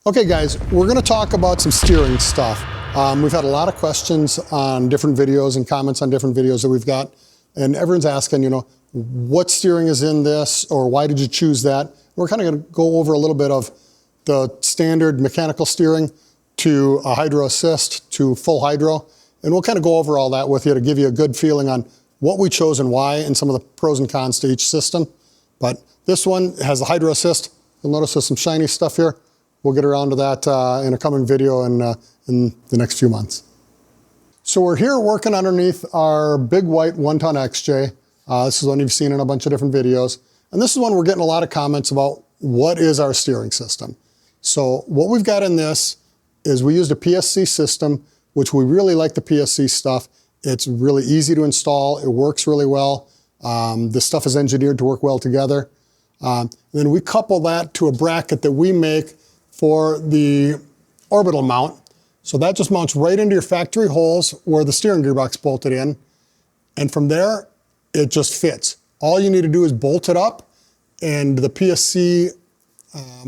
Okay guys, we're going to talk about some steering stuff. We've had a lot of questions on different videos and comments on different videos that we've got, and everyone's asking, what steering is in this, or why did you choose that? We're kind of going to go over a little bit of the standard mechanical steering to a hydro assist to full hydro, and we'll kind of go over all that with you to give you a good feeling on what we chose and why, and some of the pros and cons to each system. But this one has the hydro assist. You'll notice there's some shiny stuff here. We'll get around to that in a coming video in the next few months. So we're here working underneath our big white 1-ton XJ. This is one you've seen in a bunch of different videos. And this is one we're getting a lot of comments about, what is our steering system? So what we've got in this is we used a PSC system, which we really like the PSC stuff. It's really easy to install. It works really well. This stuff is engineered to work well together. Then we couple that to a bracket that we make for the orbital mount. So that just mounts right into your factory holes where the steering gearbox bolted in. And from there, it just fits. All you need to do is bolt it up, and the PSC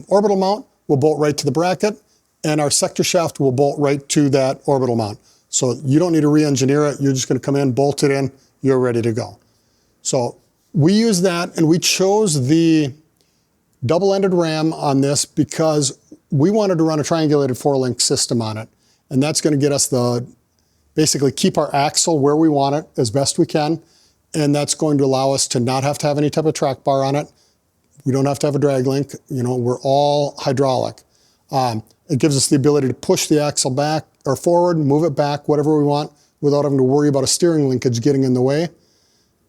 orbital mount will bolt right to the bracket, and our sector shaft will bolt right to that orbital mount. So you don't need to re-engineer it. You're just going to come in, bolt it in, you're ready to go. So we use that, and we chose the double-ended ram on this because we wanted to run a triangulated 4-link system on it. And that's going to get us basically keep our axle where we want it as best we can. And that's going to allow us to not have to have any type of track bar on it. We don't have to have a drag link. We're all hydraulic. It gives us the ability to push the axle back or forward, move it back, whatever we want, without having to worry about a steering linkage getting in the way.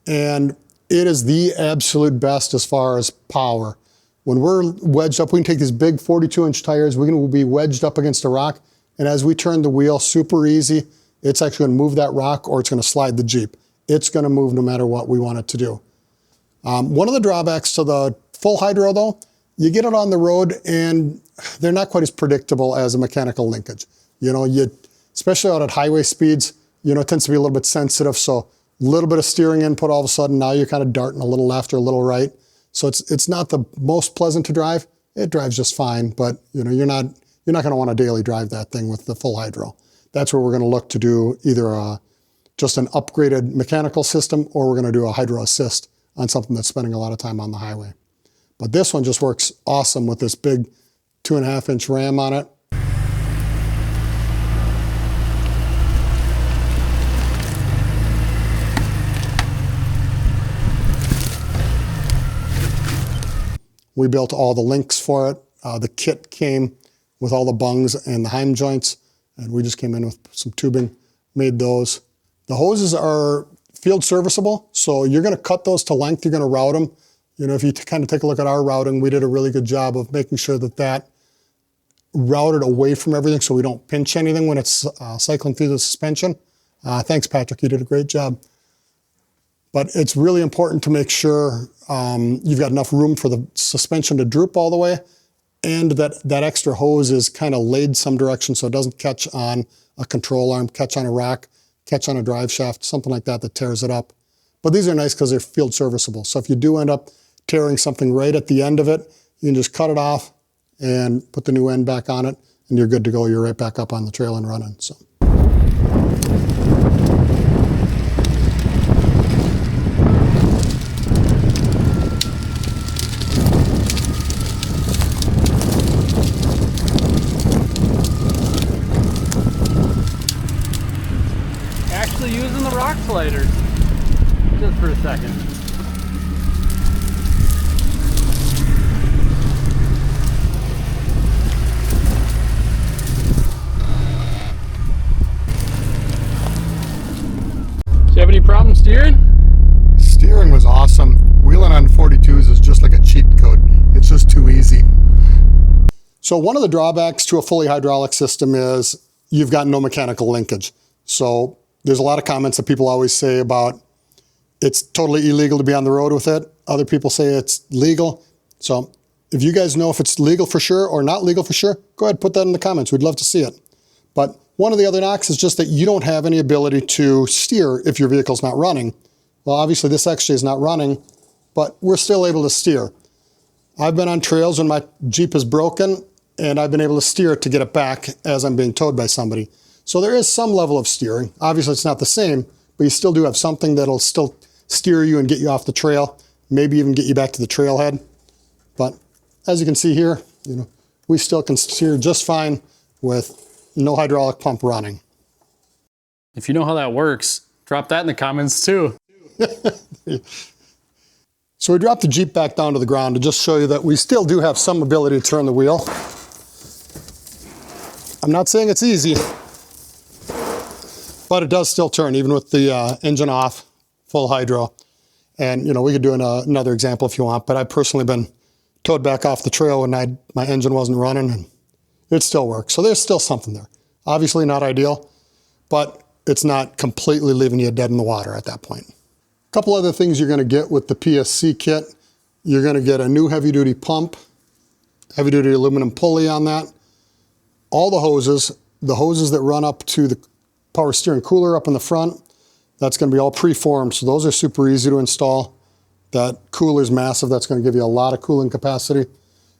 And it is the absolute best as far as power. When we're wedged up, we can take these big 42-inch tires, we're going to be wedged up against a rock, and as we turn the wheel, super easy, it's actually going to move that rock, or it's going to slide the Jeep. It's going to move no matter what we want it to do. One of the drawbacks to the full hydro, though, you get it on the road, and they're not quite as predictable as a mechanical linkage. Especially out at highway speeds, it tends to be a little bit sensitive, so a little bit of steering input, all of a sudden, now you're kind of darting a little left or a little right. So it's not the most pleasant to drive. It drives just fine, but you're not going to want to daily drive that thing with the full hydro. That's where we're going to look to do either just an upgraded mechanical system, or we're going to do a hydro assist on something that's spending a lot of time on the highway. But this one just works awesome with this big 2.5-inch ram on it. We built all the links for it. The kit came with all the bungs and the heim joints, and we just came in with some tubing, made those. The hoses are field serviceable, so you're going to cut those to length, you're going to route them. If you kind of take a look at our routing, we did a really good job of making sure that routed away from everything so we don't pinch anything when it's cycling through the suspension. Thanks, Patrick, you did a great job. But it's really important to make sure you've got enough room for the suspension to droop all the way, and that extra hose is kind of laid some direction so it doesn't catch on a control arm, catch on a rock, catch on a drive shaft, something like that tears it up. But these are nice because they're field serviceable. So if you do end up tearing something right at the end of it, you can just cut it off and put the new end back on it, and you're good to go. You're right back up on the trail and running. So. Using the rock sliders just for a second. Do you have any problem steering? Steering was awesome. Wheeling on 42s is just like a cheat code. It's just too easy. So one of the drawbacks to a fully hydraulic system is you've got no mechanical linkage. So there's a lot of comments that people always say about it's totally illegal to be on the road with it. Other people say it's legal. So if you guys know if it's legal for sure or not legal for sure, go ahead, put that in the comments. We'd love to see it. But one of the other knocks is just that you don't have any ability to steer if your vehicle's not running. Well, obviously this XJ is not running, but we're still able to steer. I've been on trails when my Jeep is broken and I've been able to steer it to get it back as I'm being towed by somebody. So there is some level of steering. Obviously it's not the same, but you still do have something that'll still steer you and get you off the trail, maybe even get you back to the trailhead. But as you can see here, we still can steer just fine with no hydraulic pump running. If you know how that works, drop that in the comments too. So we dropped the Jeep back down to the ground to just show you that we still do have some ability to turn the wheel. I'm not saying it's easy, but it does still turn even with the engine off, full hydro. And we could do another example if you want, but I've personally been towed back off the trail when my engine wasn't running, and it still works. So there's still something there. Obviously not ideal, but it's not completely leaving you dead in the water at that point. A couple other things you're going to get with the PSC kit. You're going to get a new heavy-duty pump, heavy-duty aluminum pulley on that. All the hoses that run up to the power steering cooler up in the front, that's going to be all preformed, so those are super easy to install. That cooler's massive. That's going to give you a lot of cooling capacity.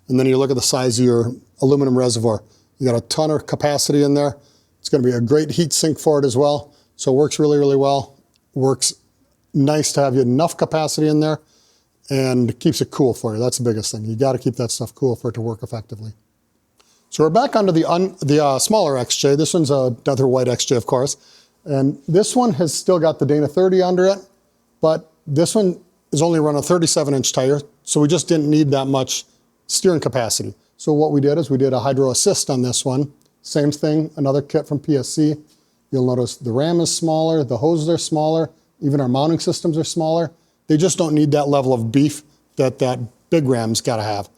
And then you look at the size of your aluminum reservoir. You got a ton of capacity in there. It's going to be a great heat sink for it as well. So it works really, really well. Works nice to have you enough capacity in there and keeps it cool for you. That's the biggest thing. You got to keep that stuff cool for it to work effectively. So we're back onto the smaller XJ. This one's another white XJ, of course. And this one has still got the Dana 30 under it, but this one is only run a 37-inch tire, so we just didn't need that much steering capacity. So what we did is we did a hydro assist on this one. Same thing, another kit from PSC. You'll notice the ram is smaller, the hoses are smaller, even our mounting systems are smaller. They just don't need that level of beef that big ram's got to have.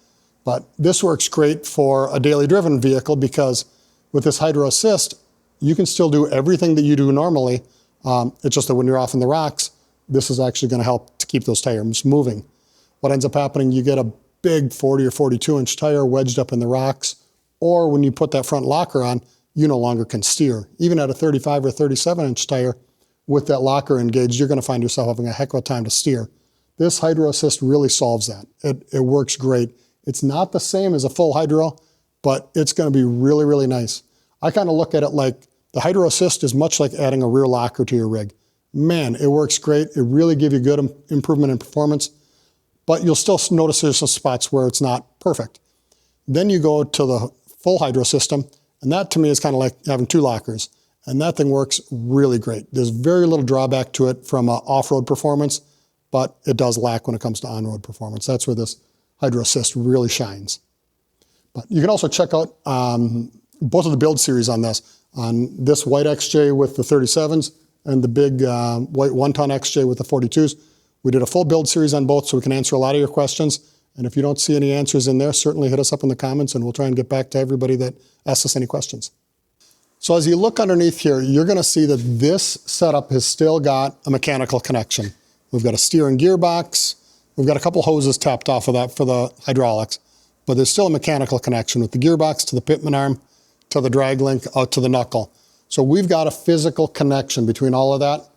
But this works great for a daily driven vehicle because with this hydro assist, you can still do everything that you do normally. It's just that when you're off in the rocks, this is actually going to help to keep those tires moving. What ends up happening, you get a big 40 or 42-inch tire wedged up in the rocks, or when you put that front locker on, you no longer can steer. Even at a 35 or 37-inch tire, with that locker engaged, you're going to find yourself having a heck of a time to steer. This hydro assist really solves that. It works great. It's not the same as a full hydro, but it's going to be really, really nice. I kind of look at it like the hydro assist is much like adding a rear locker to your rig. Man, it works great. It really gives you good improvement in performance, but you'll still notice there's some spots where it's not perfect. Then you go to the full hydro system, and that to me is kind of like having two lockers, and that thing works really great. There's very little drawback to it from off-road performance, but it does lack when it comes to on-road performance. That's where this hydro assist really shines. But you can also check out both of the build series on this white XJ with the 37s and the big white 1-ton XJ with the 42s. We did a full build series on both so we can answer a lot of your questions. And if you don't see any answers in there, certainly hit us up in the comments and we'll try and get back to everybody that asks us any questions. So as you look underneath here, you're going to see that this setup has still got a mechanical connection. We've got a steering gearbox. We've got a couple hoses tapped off of that for the hydraulics, but there's still a mechanical connection with the gearbox to the pitman arm, to the drag link, out to the knuckle. So we've got a physical connection between all of that.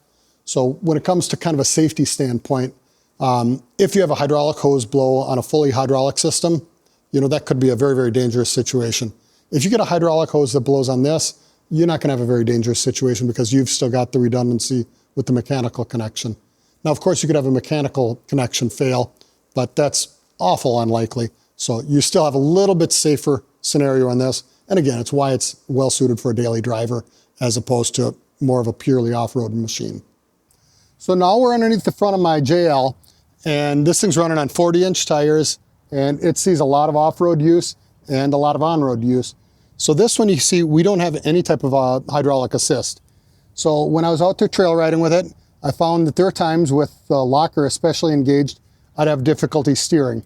So when it comes to kind of a safety standpoint, if you have a hydraulic hose blow on a fully hydraulic system, that could be a very, very dangerous situation. If you get a hydraulic hose that blows on this, you're not going to have a very dangerous situation because you've still got the redundancy with the mechanical connection. Now, of course, you could have a mechanical connection fail, but that's awful unlikely. So you still have a little bit safer scenario on this. And again, it's why it's well suited for a daily driver as opposed to more of a purely off-road machine. So now we're underneath the front of my JL, and this thing's running on 40-inch tires, and it sees a lot of off-road use and a lot of on-road use. So this one, you see, we don't have any type of hydraulic assist. So when I was out there trail riding with it, I found that there are times with the locker especially engaged, I'd have difficulty steering.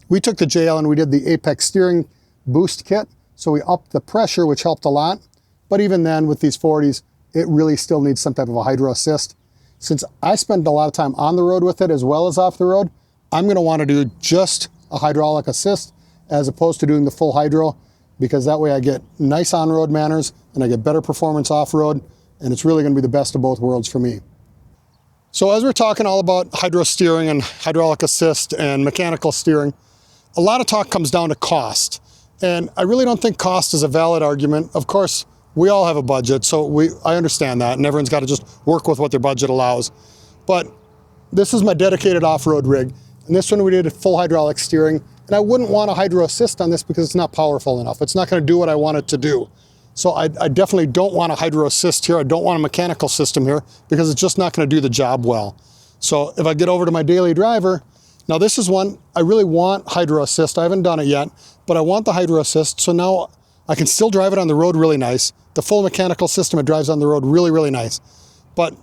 We took the JL and we did the Apex steering boost kit. So we upped the pressure, which helped a lot. But even then, with these 40s, it really still needs some type of a hydro assist. Since I spend a lot of time on the road with it as well as off the road, I'm going to want to do just a hydraulic assist as opposed to doing the full hydro, because that way I get nice on-road manners and I get better performance off-road, and it's really going to be the best of both worlds for me. So as we're talking all about hydro steering and hydraulic assist and mechanical steering, a lot of talk comes down to cost. And I really don't think cost is a valid argument. Of course, we all have a budget, so I understand that, and everyone's got to just work with what their budget allows. But this is my dedicated off-road rig, and this one we did full hydraulic steering, and I wouldn't want a hydro assist on this because it's not powerful enough. It's not going to do what I want it to do. So I definitely don't want a hydro assist here. I don't want a mechanical system here because it's just not going to do the job well. So if I get over to my daily driver, now this is one I really want hydro assist. I haven't done it yet, but I want the hydro assist. So now I can still drive it on the road really nice. The full mechanical system, it drives on the road really, really nice. But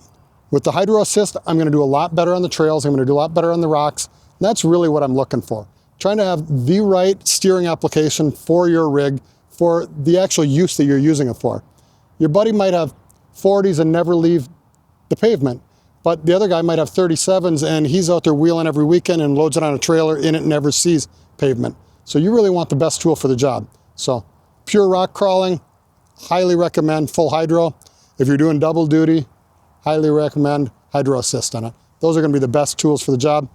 with the hydro assist, I'm going to do a lot better on the trails. I'm going to do a lot better on the rocks. And that's really what I'm looking for. Trying to have the right steering application for your rig, for the actual use that you're using it for. Your buddy might have 40s and never leave the pavement, but the other guy might have 37s and he's out there wheeling every weekend and loads it on a trailer in it and never sees pavement. So you really want the best tool for the job. So pure rock crawling, highly recommend full hydro. If you're doing double duty, highly recommend hydro assist on it. Those are going to be the best tools for the job.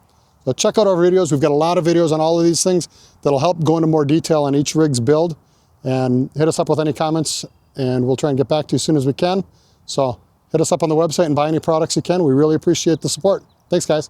So check out our videos. We've got a lot of videos on all of these things that'll help go into more detail on each rig's build. And hit us up with any comments and we'll try and get back to you as soon as we can. So hit us up on the website and buy any products you can. We really appreciate the support. Thanks, guys.